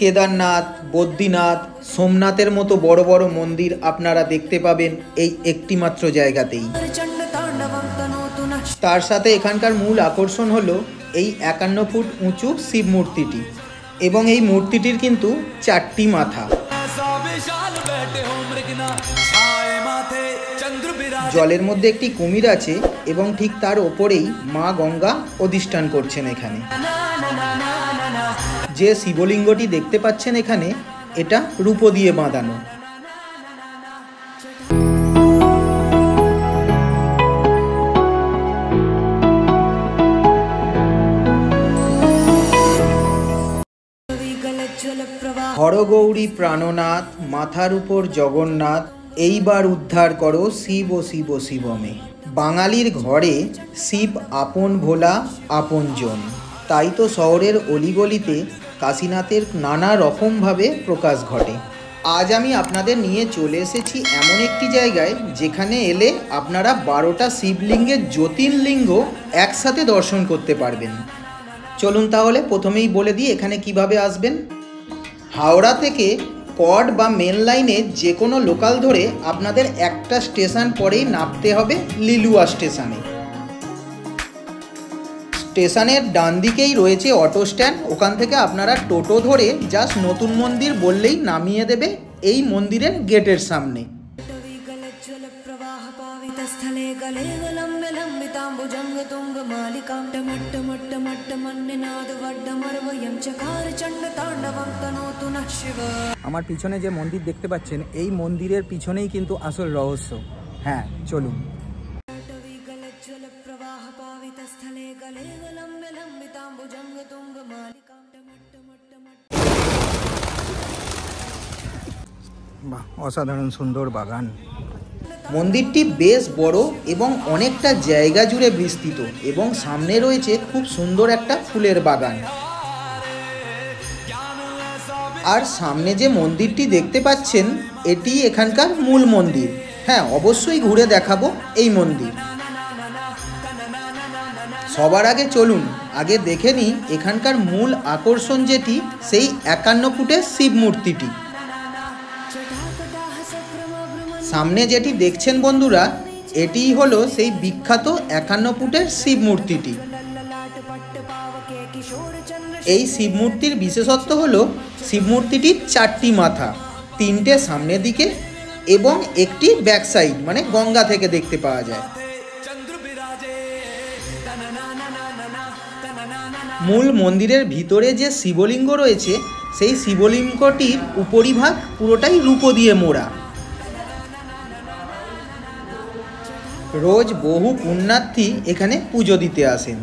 কেদারনাথ, বদ্রীনাথ, সোমনাথের মতো বড় বড় মন্দির আপনারা দেখতে পাবেন এই একটি মাত্র জায়গাতেই। তার সাথে এখানকার মূল আকর্ষণ হলো এই 51 ফুট উঁচু শিব মূর্তিটি, এবং এই মূর্তিটির কিন্তু 4টি মাথা। জলের মধ্যে একটি কুমির আছে এবং ঠিক তার ওপরেই মা গঙ্গা অধিষ্ঠান করছেন এখানে। যে শিবলিঙ্গটি দেখতে পাচ্ছেন এখানে, এটা রূপো দিয়ে বাঁধানো। হরগৌরী প্রাণনাথ, মাথার উপর জগন্নাথ, এইবার উদ্ধার করো শিব ও শিব শিবমে। বাঙালির ঘরে শিব আপন ভোলা আপনজন, তাই তো শহরের অলিগলিতে কাশীনাথের নানা রকমভাবে প্রকাশ ঘটে। আজ আমি আপনাদের নিয়ে চলে এসেছি এমন একটি জায়গায় যেখানে এলে আপনারা 12টা শিবলিঙ্গের জ্যোতির্লিঙ্গ একসাথে দর্শন করতে পারবেন। চলুন তাহলে প্রথমেই বলে দিই এখানে কিভাবে আসবেন। হাওড়া থেকে কড বা মেন লাইনে যে কোনো লোকাল ধরে আপনাদের একটা স্টেশন পরেই নামতে হবে লিলুয়া স্টেশনে। স্টেশনের ডান দিকেই রয়েছে অটো স্ট্যান্ড, ওখান থেকে আপনারা টোটো ধরে জাস্ট নতুন মন্দির বললেই নামিয়ে দেবে এই মন্দিরের গেটের সামনে। আমার পিছনে যে মন্দির দেখতে পাচ্ছেন, এই মন্দিরের পিছনেই কিন্তু আসল রহস্য। হ্যাঁ, চলুন। বাহ, অসাধারণ সুন্দর বাগান। মন্দিরটি বেশ বড় এবং অনেকটা জায়গা জুড়ে বিস্তৃত, এবং সামনে রয়েছে খুব সুন্দর একটা ফুলের বাগান। আর সামনে যে মন্দিরটি দেখতে পাচ্ছেন, এটি এখানকার মূল মন্দির। হ্যাঁ, অবশ্যই ঘুরে দেখাবো এই মন্দির। সবার আগে চলুন আগে দেখে নিই এখানকার মূল আকর্ষণ যেটি, সেই 51 ফুটের শিব মূর্তিটি। সামনে যেটি দেখছেন বন্ধুরা, এটিই হলো সেই বিখ্যাত 51 ফুটের শিব মূর্তিটি। এই শিব মূর্তির বিশেষত্ব হলো শিব মূর্তিটির 4টি মাথা, 3টে সামনের দিকে এবং একটি ব্যাক সাইড, মানে গঙ্গা থেকে দেখতে পাওয়া যায়। মূল মন্দিরের ভিতরে যে শিবলিঙ্গ রয়েছে, সেই শিবলিঙ্গটির উপরিভাগ পুরোটাই রূপো দিয়ে মোড়া। রোজ বহু পুণ্যার্থী এখানে পুজো দিতে আসেন।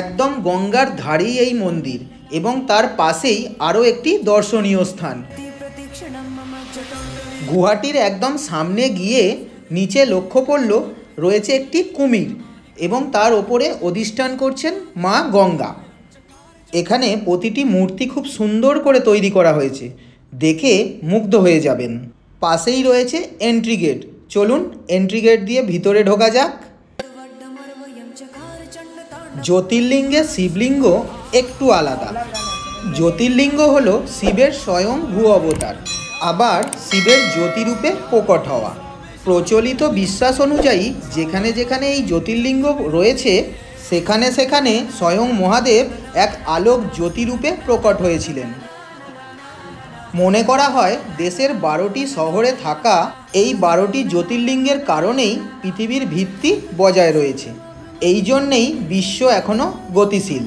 একদম গঙ্গার ধারেই এই মন্দির, এবং তার পাশেই আরও একটি দর্শনীয় স্থান। গুহাটির একদম সামনে গিয়ে নিচে লক্ষ্য করল রয়েছে একটি কুমির, এবং তার ওপরে অধিষ্ঠান করছেন মা গঙ্গা। এখানে প্রতিটি মূর্তি খুব সুন্দর করে তৈরি করা হয়েছে, দেখে মুগ্ধ হয়ে যাবেন। পাশেই রয়েছে এন্ট্রি গেট। চলুন এন্ট্রি গেট দিয়ে ভিতরে ঢোকা যাক। জ্যোতির্লিঙ্গের শিবলিঙ্গ একটু আলাদা। জ্যোতির্লিঙ্গ হলো শিবের স্বয়ং ভূ অবতার, আবার শিবের জ্যোতিরূপে প্রকট হওয়া। প্রচলিত বিশ্বাস অনুযায়ী যেখানে যেখানে এই জ্যোতির্লিঙ্গ রয়েছে, সেখানে সেখানে স্বয়ং মহাদেব এক আলোক জ্যোতিরূপে প্রকট হয়েছিলেন। মনে করা হয় দেশের 12টি শহরে থাকা এই 12টি জ্যোতির্লিঙ্গের কারণেই পৃথিবীর ভিত্তি বজায় রয়েছে। এই জন্যেই বিশ্ব এখনও গতিশীল।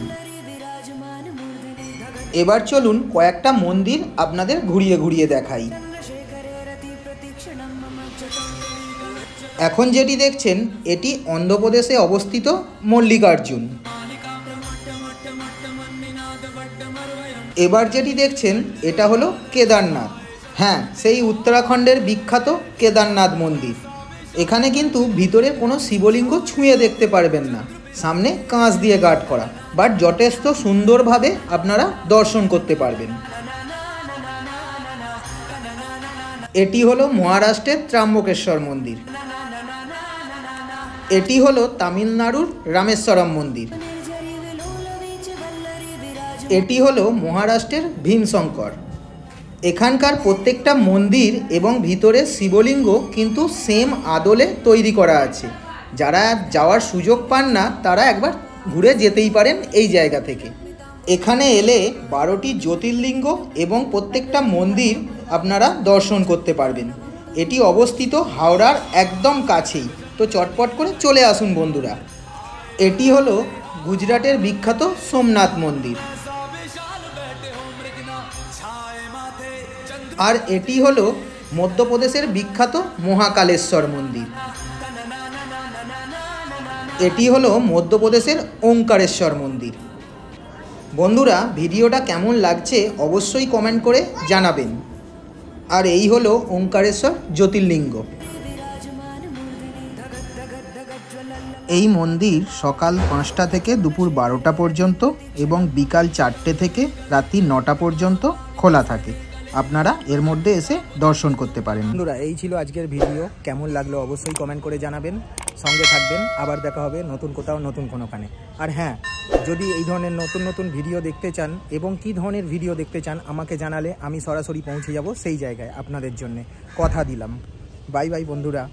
এবার চলুন কয়েকটা মন্দির আপনাদের ঘুরিয়ে ঘুরিয়ে দেখাই। এখন যেটি দেখছেন, এটি অন্ধ্রপ্রদেশে অবস্থিত মল্লিকার্জুন। এবার যেটি দেখছেন, এটা হলো কেদারনাথ। হ্যাঁ, সেই উত্তরাখণ্ডের বিখ্যাত কেদারনাথ মন্দির। এখানে কিন্তু ভিতরে কোনো শিবলিঙ্গ ছুঁয়ে দেখতে পারবেন না, সামনে কাঁচ দিয়ে গার্ড করা, বাট যথেষ্ট সুন্দরভাবে আপনারা দর্শন করতে পারবেন। এটি হলো মহারাষ্ট্রের ত্র্যম্বকেশ্বর মন্দির। এটি হলো তামিলনাড়ুর রামেশ্বরম মন্দির। এটি হলো মহারাষ্ট্রের ভীমশঙ্কর। এখানকার প্রত্যেকটা মন্দির এবং ভিতরে শিবলিঙ্গ কিন্তু সেম আদলে তৈরি করা আছে। যারা যাওয়ার সুযোগ পান না তারা একবার ঘুরে যেতেই পারেন এই জায়গা থেকে। এখানে এলে 12টি জ্যোতির্লিঙ্গ এবং প্রত্যেকটা মন্দির আপনারা দর্শন করতে পারবেন। এটি অবস্থিত হাওড়ার একদম কাছেই, তো চটপট করে চলে আসুন বন্ধুরা। এটি হলো গুজরাটের বিখ্যাত সোমনাথ মন্দির, আর এটি হলো মধ্যপ্রদেশের বিখ্যাত মহাকালেশ্বর মন্দির। এটি হলো মধ্যপ্রদেশের ওঙ্কারেশ্বর মন্দির। বন্ধুরা, ভিডিওটা কেমন লাগছে অবশ্যই কমেন্ট করে জানাবেন। আর এই হলো ওঙ্কারেশ্বর জ্যোতির্লিঙ্গ। এই মন্দির সকাল 5টা থেকে দুপুর 12টা পর্যন্ত এবং বিকাল 4টে থেকে রাত্রি 9টা পর্যন্ত খোলা থাকে। আপনারা এর মধ্যে এসে দর্শন করতে পারেন। বন্ধুরা, এই ছিল আজকের ভিডিও। কেমন লাগলো অবশ্যই কমেন্ট করে জানাবেন। সঙ্গে থাকবেন, আবার দেখা হবে নতুন কোথাও নতুন কোনোখানে। আর হ্যাঁ, যদি এই ধরনের নতুন নতুন ভিডিও দেখতে চান এবং কী ধরনের ভিডিও দেখতে চান আমাকে জানালে আমি সরাসরি পৌঁছে যাব সেই জায়গায় আপনাদের জন্যে। কথা দিলাম। বাই বাই বন্ধুরা।